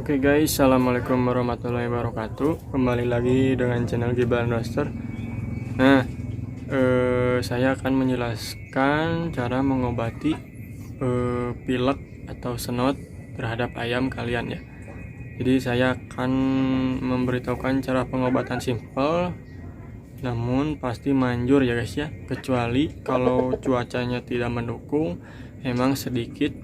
Oke guys, assalamualaikum warahmatullahi wabarakatuh. Kembali lagi dengan channel Gibran Roaster. Nah, saya akan menjelaskan cara mengobati pilek atau senot terhadap ayam kalian ya. Jadi saya akan memberitahukan cara pengobatan simple, namun pasti manjur ya guys ya. Kecuali kalau cuacanya tidak mendukung, emang sedikit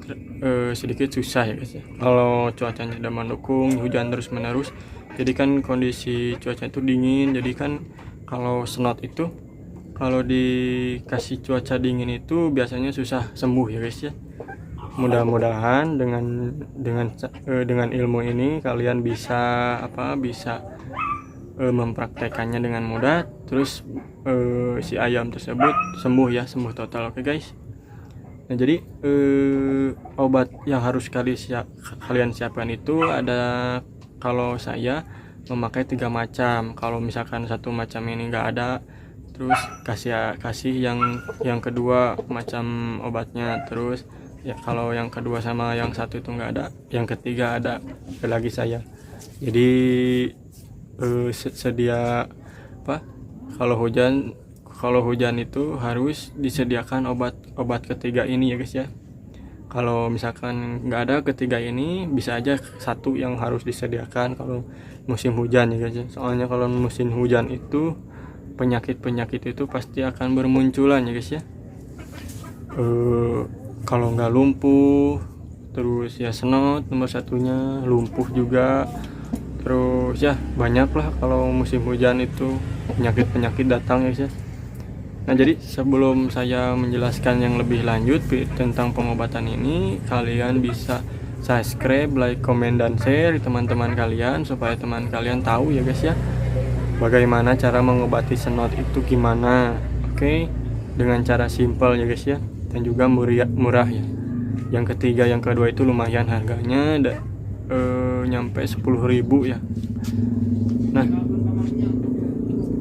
susah ya guys ya. Kalau cuacanya tidak mendukung, hujan terus menerus, jadi kan kondisi cuaca itu dingin, jadi kan kalau senot itu kalau dikasih cuaca dingin itu biasanya susah sembuh ya guys ya. Mudah-mudahan dengan ilmu ini kalian bisa mempraktekannya dengan mudah, terus si ayam tersebut sembuh ya, sembuh total. Oke guys. Nah, jadi obat yang harus kalian siapkan itu ada. Kalau saya memakai 3 macam. Kalau misalkan satu macam ini enggak ada, terus kasih yang kedua macam obatnya. Terus ya kalau yang kedua sama yang satu itu enggak ada, yang ketiga ada lagi saya. Jadi sedia kalau hujan itu harus disediakan obat ketiga ini ya guys ya. Kalau misalkan nggak ada ketiga ini, bisa aja satu yang harus disediakan kalau musim hujan ya guys ya. Soalnya kalau musim hujan itu penyakit itu pasti akan bermunculan ya guys ya. Kalau nggak lumpuh, terus ya senot nomor satunya, lumpuh juga, terus ya banyak lah kalau musim hujan itu penyakit datang ya guys ya. Nah, jadi sebelum saya menjelaskan yang lebih lanjut tentang pengobatan ini, kalian bisa subscribe, like, komen, dan share teman-teman kalian supaya teman kalian tahu ya guys ya, bagaimana cara mengobati senot itu gimana. Oke, dengan cara simple ya guys ya, dan juga murah ya. Yang ketiga, yang kedua itu lumayan harganya, nyampe 10.000 ya. Nah,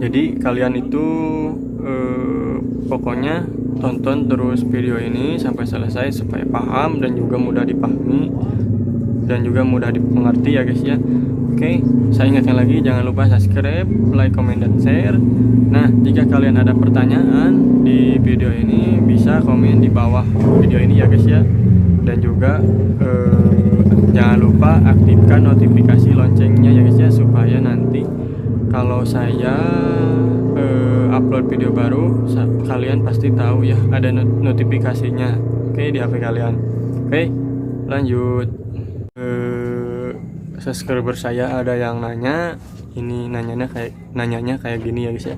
jadi kalian itu pokoknya tonton terus video ini sampai selesai supaya paham dan juga mudah dipahami dan juga mudah dimengerti ya guys ya. Oke, saya ingatkan lagi, jangan lupa subscribe, like, comment, dan share. Nah, jika kalian ada pertanyaan di video ini, bisa komen di bawah video ini ya guys ya. Dan juga jangan lupa aktifkan notifikasi loncengnya ya guys ya, supaya nanti kalau saya upload video baru, kalian pasti tahu ya, ada notifikasinya. Oke, di HP kalian. Oke, lanjut. Subscriber saya ada yang nanya, ini nanyanya kayak gini ya guys ya.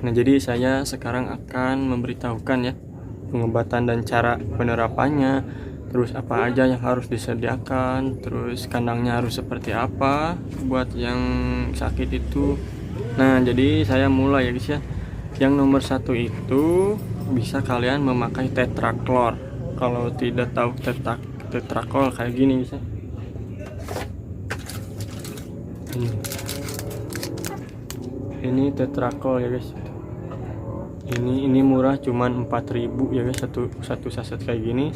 Nah, jadi saya sekarang akan memberitahukan ya pengobatan dan cara penerapannya, terus apa aja yang harus disediakan, terus kandangnya harus seperti apa buat yang sakit itu. Nah, jadi saya mulai ya guys ya. Yang nomor 1 itu bisa kalian memakai tetraklor. Kalau tidak tahu tetraklor kayak gini guys ya. Ini tetraklor ya guys. Ini murah, cuman 4.000 ya guys, satu saset kayak gini.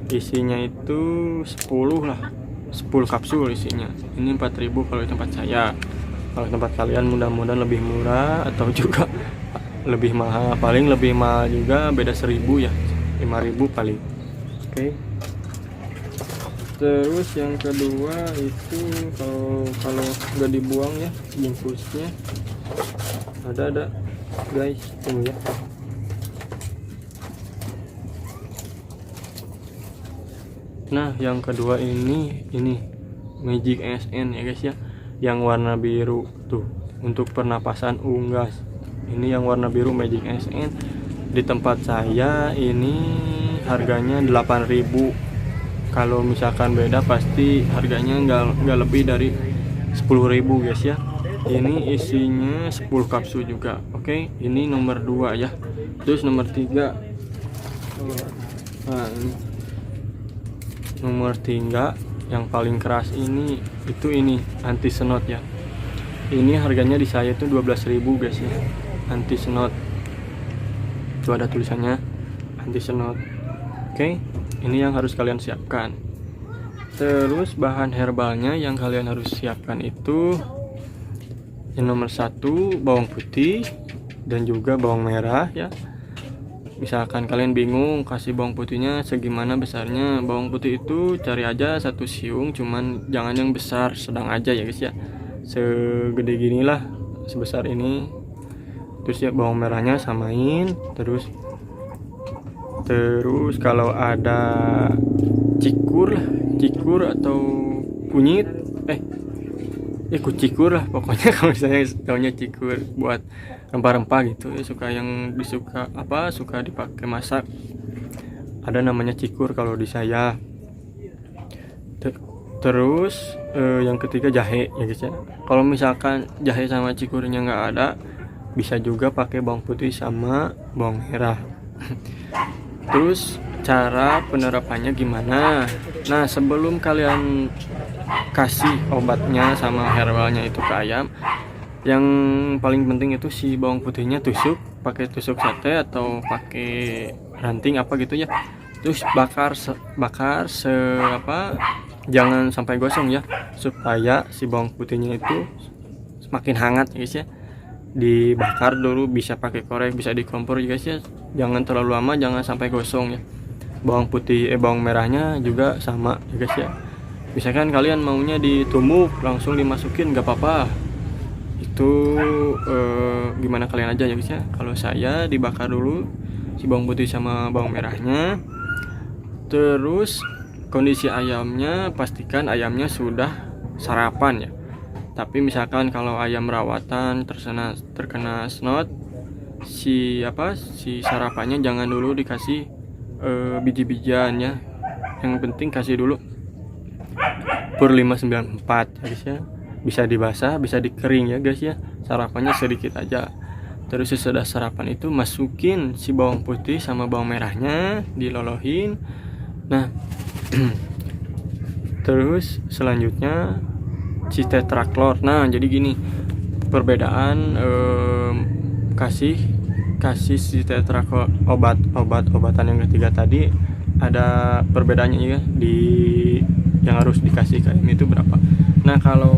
Isinya itu 10 lah, 10 kapsul isinya. Ini 4.000 kalau di tempat saya. Kalau tempat kalian mudah-mudahan lebih murah atau juga lebih mahal. Paling lebih mahal juga beda 1.000 ya, 5.000 paling. Oke. Terus yang kedua itu kalau nggak dibuang ya bungkusnya, ada guys, tunggu ya. Nah, yang kedua ini Magic SN ya guys ya, yang warna biru tuh, untuk pernapasan unggas. Ini yang warna biru Magic SN. Di tempat saya ini harganya 8.000. Kalau misalkan beda pasti harganya nggak lebih dari 10.000 guys ya. Ini isinya 10 kapsul juga. Oke, ini nomor 2 ya. Terus nomor 3, nomor 3 yang paling keras ini anti senot ya. Ini harganya di saya itu 12.000 guys ya, anti senot. Itu ada tulisannya anti senot. Oke, ini yang harus kalian siapkan. Terus bahan herbalnya yang kalian harus siapkan itu yang nomor 1 bawang putih dan juga bawang merah ya. Misalkan kalian bingung kasih bawang putihnya segimana besarnya, bawang putih itu cari aja 1 siung, cuman jangan yang besar, sedang aja ya guys ya, segede gini lah, sebesar ini. Terus ya bawang merahnya samain. Terus kalau ada cikur atau kunyit kucikur lah pokoknya kalau misalnya taunya cikur buat rempah-rempah gitu ya, suka dipakai masak, ada namanya cikur kalau di saya. Terus yang ketiga jahe ya guys ya. Kalau misalkan jahe sama cikurnya nggak ada, bisa juga pakai bawang putih sama bawang merah. Terus cara penerapannya gimana? Nah, sebelum kalian kasih obatnya sama herbalnya itu ke ayam, yang paling penting itu si bawang putihnya pakai tusuk sate atau pakai ranting apa gitu ya. Terus bakar jangan sampai gosong ya, supaya si bawang putihnya itu semakin hangat ya guys ya. Dibakar dulu, bisa pakai korek, bisa di kompor ya guys ya. Jangan terlalu lama, jangan sampai gosong ya. Bawang merahnya juga sama ya guys ya. Misalkan kalian maunya ditumbuk langsung dimasukin gak apa-apa, itu gimana kalian aja ya guys ya. Kalau saya dibakar dulu si bawang putih sama bawang merahnya. Terus kondisi ayamnya, pastikan ayamnya sudah sarapan ya. Tapi misalkan kalau ayam rawatan terkena snot, si sarapannya jangan dulu dikasih biji-bijian ya. Yang penting kasih dulu pur 594 ya guys ya. Bisa dibasah, bisa dikering ya guys ya. Sarapannya sedikit aja. Terus sesudah sarapan itu masukin si bawang putih sama bawang merahnya, dilolohin. Nah, terus selanjutnya si tetraklor. Nah, jadi gini perbedaan kasih si tetraklor, obatan yang ketiga tadi, ada perbedaannya ya yang harus dikasih ke ayam itu berapa. Nah, kalau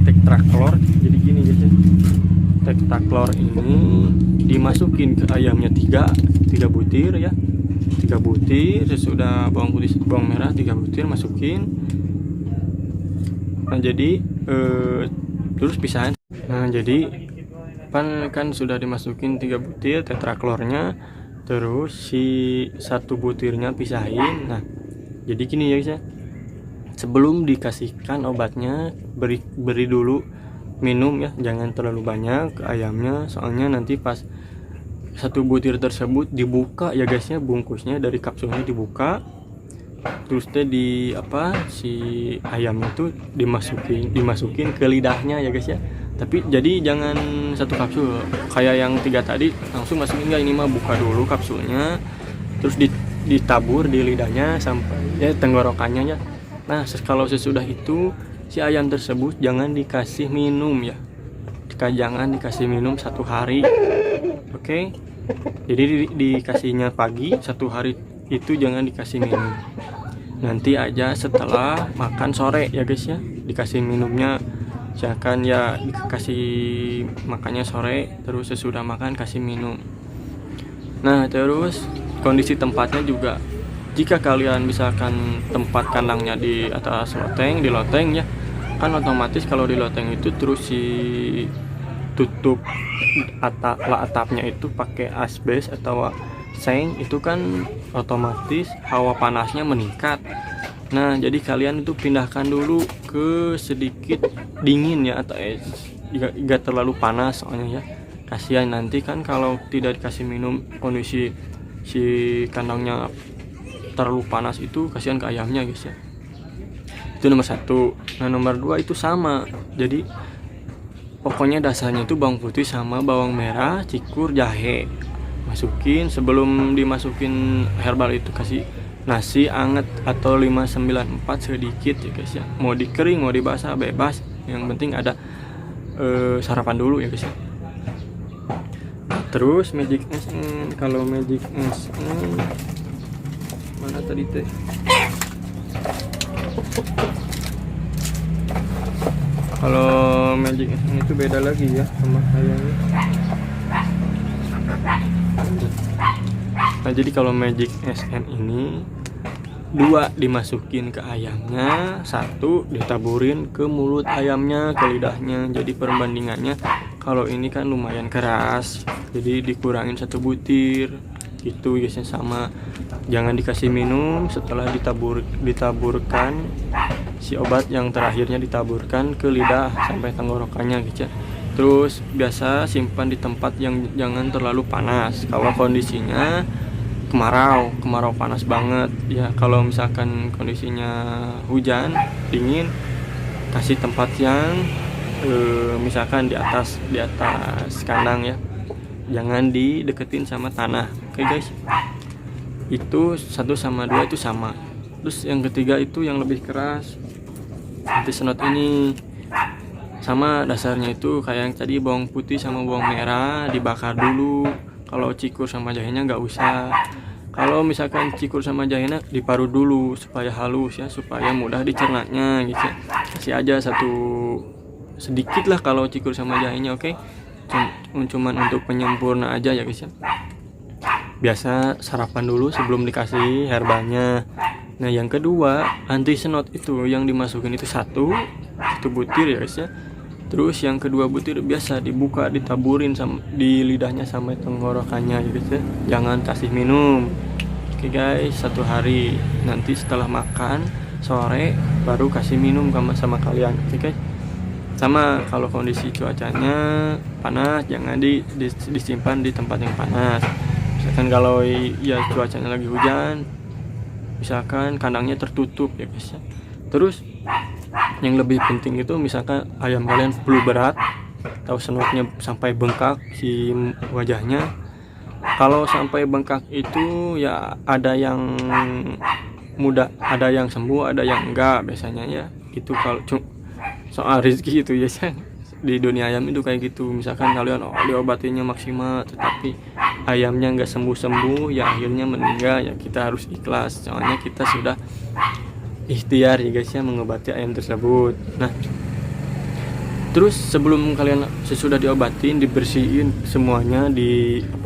tetraklor jadi gini guys ya. Tetraklor ini dimasukin ke ayamnya 3 butir ya. 3 butir, sesudah bawang putih bawang merah 3 butir masukin. Nah, jadi terus pisahin. Nah, jadi kan sudah dimasukin 3 butir tetraklornya, terus si 1 butirnya pisahin. Nah, jadi gini ya guys ya, sebelum dikasihkan obatnya beri dulu minum ya, jangan terlalu banyak ke ayamnya, soalnya nanti pas 1 butir tersebut dibuka ya guys ya, bungkusnya dari kapsulnya dibuka, terus si ayamnya tuh dimasukin ke lidahnya ya guys ya. Tapi jadi jangan 1 kapsul kayak yang 3 tadi langsung masukin, enggak, ini mah buka dulu kapsulnya, terus ditabur di lidahnya sampai ya tenggorokannya ya. Nah, kalau sesudah itu si ayam tersebut jangan dikasih minum ya, jangan dikasih minum 1 hari. Oke. Jadi dikasihnya pagi, 1 hari itu jangan dikasih minum. Nanti aja setelah makan sore ya guys ya, dikasih minumnya. Misalkan ya dikasih makannya sore, terus sesudah makan kasih minum. Nah, terus kondisi tempatnya juga, jika kalian misalkan tempat kandangnya di atas loteng, di loteng ya, kan otomatis kalau di loteng itu terus si tutup atapnya itu pakai asbes atau seng, itu kan otomatis hawa panasnya meningkat. Nah, jadi kalian itu pindahkan dulu ke sedikit dingin ya, atau enggak terlalu panas soalnya ya. Kasihan nanti kan kalau tidak dikasih minum, kondisi si kandangnya terlalu panas, itu kasihan ke ayamnya guys ya. Itu nomor 1. Nah, nomor 2 itu sama. Jadi pokoknya dasarnya itu bawang putih sama bawang merah, cikur, jahe. Masukin, sebelum dimasukin herbal itu kasih nasi anget atau 594 sedikit ya guys ya. Mau dikering mau dibasah bebas, yang penting ada sarapan dulu ya guys ya. Terus Magic SN, kalau Magic SN mana tadi teh? Kalau Magic SN itu beda lagi ya sama ayamnya. Nah jadi kalau Magic SN ini 2 dimasukin ke ayamnya, 1 ditaburin ke mulut ayamnya, ke lidahnya. Jadi perbandingannya kalau ini kan lumayan keras, jadi dikurangin 1 butir gitu guysnya. Sama jangan dikasih minum setelah ditaburkan si obat yang terakhirnya, ditaburkan ke lidah sampai tenggorokannya gitu ya. Terus biasa simpan di tempat yang jangan terlalu panas. Kalau kondisinya kemarau panas banget ya, kalau misalkan kondisinya hujan dingin, kasih tempat yang misalkan di atas kandang ya, jangan dideketin sama tanah. Oke guys, itu 1 sama 2 itu sama. Terus yang ketiga itu yang lebih keras, anti-senot ini sama dasarnya itu kayak yang tadi, bawang putih sama bawang merah dibakar dulu. Kalau cikur sama jahenya nggak usah. Kalau misalkan cikur sama jahenya diparut dulu supaya halus ya, supaya mudah dicernanya gitu. Kasih aja sedikit lah kalau cikur sama jahenya, oke? Cuman untuk penyempurna aja ya guys ya. Biasa sarapan dulu sebelum dikasih herbalnya. Nah yang kedua, anti senot itu yang dimasukin itu 1 butir ya guys ya. Terus yang kedua butir biasa dibuka, ditaburin di lidahnya sampai tenggorokannya gitu ya. Jangan kasih minum. Oke guys, 1 hari. Nanti setelah makan sore baru kasih minum sama kalian. Oke guys. Sama kalau kondisi cuacanya panas, jangan disimpan di tempat yang panas. Misalkan kalau ya cuacanya lagi hujan, misalkan kandangnya tertutup ya guys ya. Terus yang lebih penting itu misalkan ayam kalian flu berat atau senotnya sampai bengkak si wajahnya. Kalau sampai bengkak itu ya ada yang mudah, ada yang sembuh, ada yang enggak biasanya ya. Itu kalau soal rezeki itu ya di dunia ayam itu kayak gitu. Misalkan kalian diobatinya maksimal tetapi ayamnya enggak sembuh ya akhirnya meninggal ya, kita harus ikhlas. Soalnya kita sudah ikhtiar ya guys ya mengobati ayam tersebut. Nah terus sebelum kalian sesudah diobatin, dibersihin semuanya,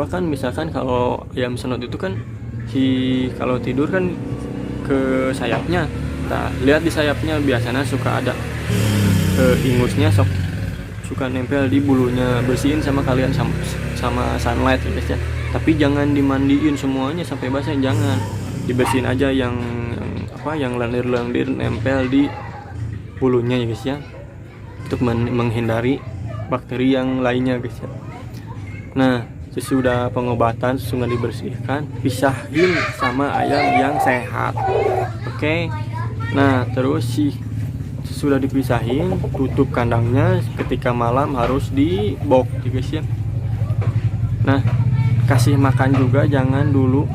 kan misalkan kalau ayam senot itu kan kalau tidur kan ke sayapnya. Nah lihat di sayapnya biasanya suka ada ingusnya, suka nempel di bulunya. Bersihin sama kalian sama sunlight ya guys ya. Tapi jangan dimandiin semuanya sampai basah, jangan. Dibersihin aja yang lendir-lendir nempel di bulunya ya guys ya, untuk menghindari bakteri yang lainnya guys ya. Nah sesudah pengobatan, sesudah dibersihkan, pisahin sama ayam yang sehat. Oke. Nah terus sudah dipisahin, tutup kandangnya. Ketika malam harus dibok ya guys ya. Nah kasih makan juga jangan dulu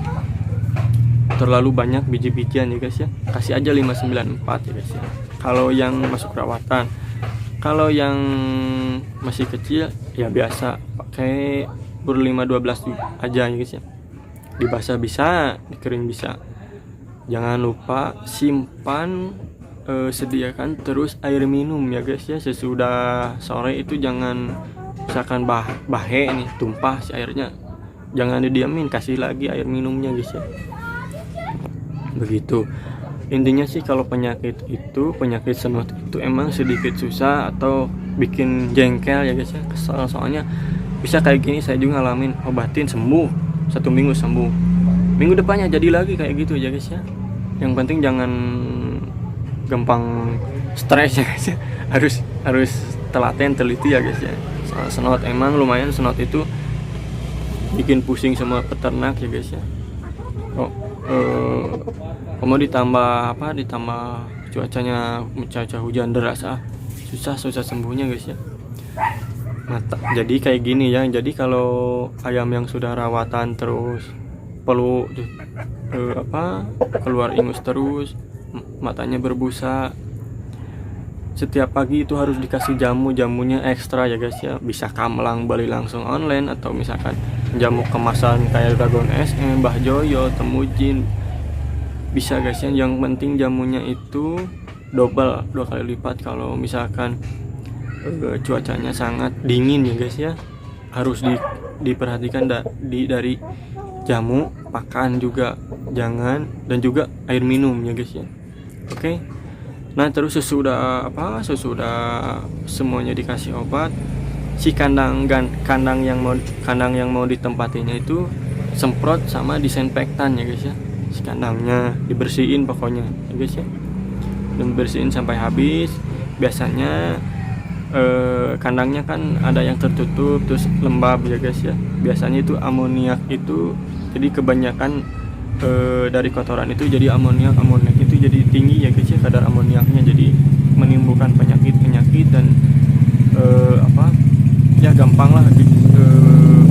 terlalu banyak biji-bijian ya guys ya. Kasih aja 594 ya guys ya kalau yang masuk perawatan. Kalau yang masih kecil ya biasa pakai ber 512 aja ya guys ya. Dibasah bisa, dikering bisa. Jangan lupa simpan, sediakan terus air minum ya guys ya. Sesudah sore itu jangan, misalkan bahe nih tumpah si airnya, jangan didiamin, kasih lagi air minumnya guys ya. Begitu intinya sih. Kalau penyakit senot itu emang sedikit susah atau bikin jengkel ya guys ya, kesal. Soalnya bisa kayak gini, saya juga ngalamin, obatin sembuh 1 minggu sembuh, minggu depannya jadi lagi kayak gitu ya guys ya. Yang penting jangan gampang stres ya guys ya. harus teliti ya guys ya. Soal senot emang lumayan, senot itu bikin pusing semua peternak ya guys ya. Kamu ditambah cuaca hujan deras, susah sembuhnya guys ya. Jadi kayak gini ya. Jadi kalau ayam yang sudah rawatan terus perlu keluar ingus terus, matanya berbusa, setiap pagi itu harus dikasih jamunya ekstra ya guys ya. Bisa Kamlang beli langsung online, atau misalkan jamu kemasan kayak Dragon SM, Mbah Joyo, Temujin, bisa guys ya. Yang penting jamunya itu dua kali lipat kalau misalkan cuacanya sangat dingin ya guys ya. Harus diperhatikan dari jamu, pakan juga jangan, dan juga air minum ya guys ya. Oke. Nah, terus sesudah semuanya dikasih obat, si kandang yang mau ditempatinya itu semprot sama disinfektan ya guys ya. Si kandangnya dibersihin pokoknya ya guys ya. Dan bersihin sampai habis. Biasanya kandangnya kan ada yang tertutup terus lembab ya guys ya. Biasanya itu amoniak itu, jadi kebanyakan dari kotoran itu jadi amoniak itu jadi tinggi ya guys ya, kadar amoniaknya, jadi menimbulkan penyakit dan ya gampang lah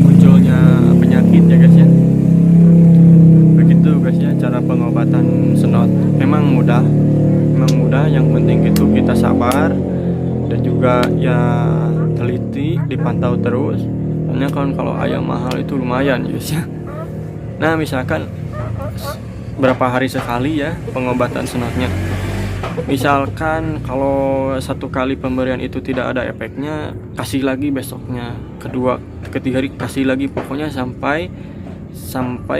munculnya penyakit ya guys ya. Begitu guys ya cara pengobatan senot. Memang mudah, yang penting itu kita sabar dan juga ya teliti, dipantau terus. Karena kalau ayam mahal itu lumayan guys ya. Nah, misalkan berapa hari sekali ya pengobatan senotnya. Misalkan kalau satu kali pemberian itu tidak ada efeknya, kasih lagi besoknya, kedua, ketiga hari kasih lagi, pokoknya sampai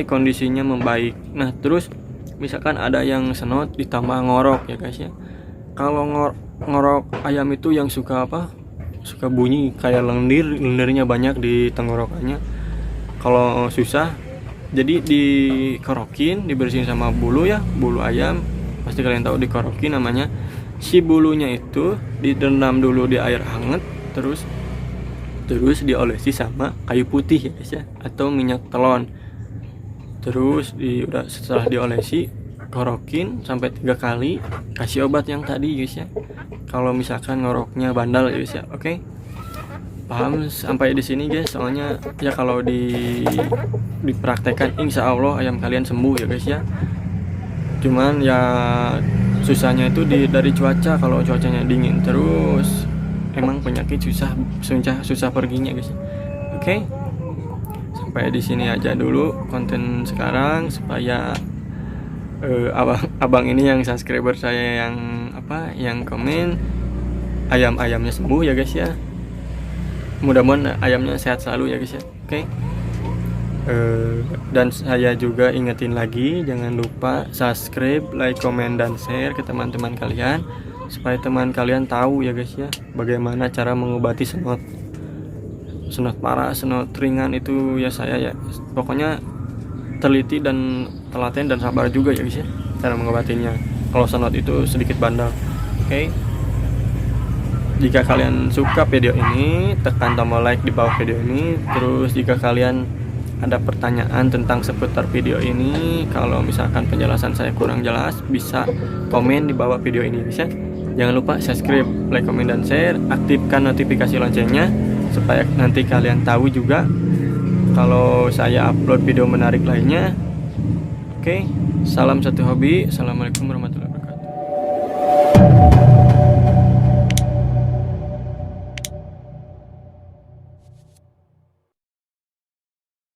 kondisinya membaik. Nah, terus misalkan ada yang senot ditambah ngorok ya guys ya. Kalau ngorok ayam itu yang suka bunyi kayak lendirnya banyak di tenggorokannya. Kalau susah, jadi dikorokin, dibersihin sama bulu ayam. Pasti kalian tahu dikorokin namanya. Si bulunya itu direndam dulu di air hangat, terus diolesi sama kayu putih ya guys ya, atau minyak telon. Terus setelah diolesi, korokin sampai 3 kali, kasih obat yang tadi guys ya. Kalau misalkan ngoroknya bandal ya guys ya. Oke. Paham sampai di sini guys? Soalnya ya kalau dipraktekkan insya Allah ayam kalian sembuh ya guys ya. Cuman ya susahnya itu dari cuaca. Kalau cuacanya dingin terus, emang penyakit susah perginya guys. Oke. Sampai di sini aja dulu konten sekarang, supaya abang ini yang subscriber saya yang komen ayamnya sembuh ya guys ya. Mudah-mudahan ayamnya sehat selalu ya guys ya. Oke. Dan saya juga ingetin lagi, jangan lupa subscribe, like, komen, dan share ke teman-teman kalian, supaya teman kalian tahu ya guys ya bagaimana cara mengobati senot parah, senot ringan itu ya. Saya ya pokoknya teliti dan telaten dan sabar juga ya guys ya cara mengobatinya kalau senot itu sedikit bandel. Oke. Jika kalian suka video ini, tekan tombol like di bawah video ini. Terus jika kalian ada pertanyaan tentang seputar video ini, kalau misalkan penjelasan saya kurang jelas, bisa komen di bawah video ini guys ya. Jangan lupa subscribe, like, komen, dan share. Aktifkan notifikasi loncengnya supaya nanti kalian tahu juga kalau saya upload video menarik lainnya. Oke, salam satu hobi. Assalamualaikum warahmatullahi wabarakatuh.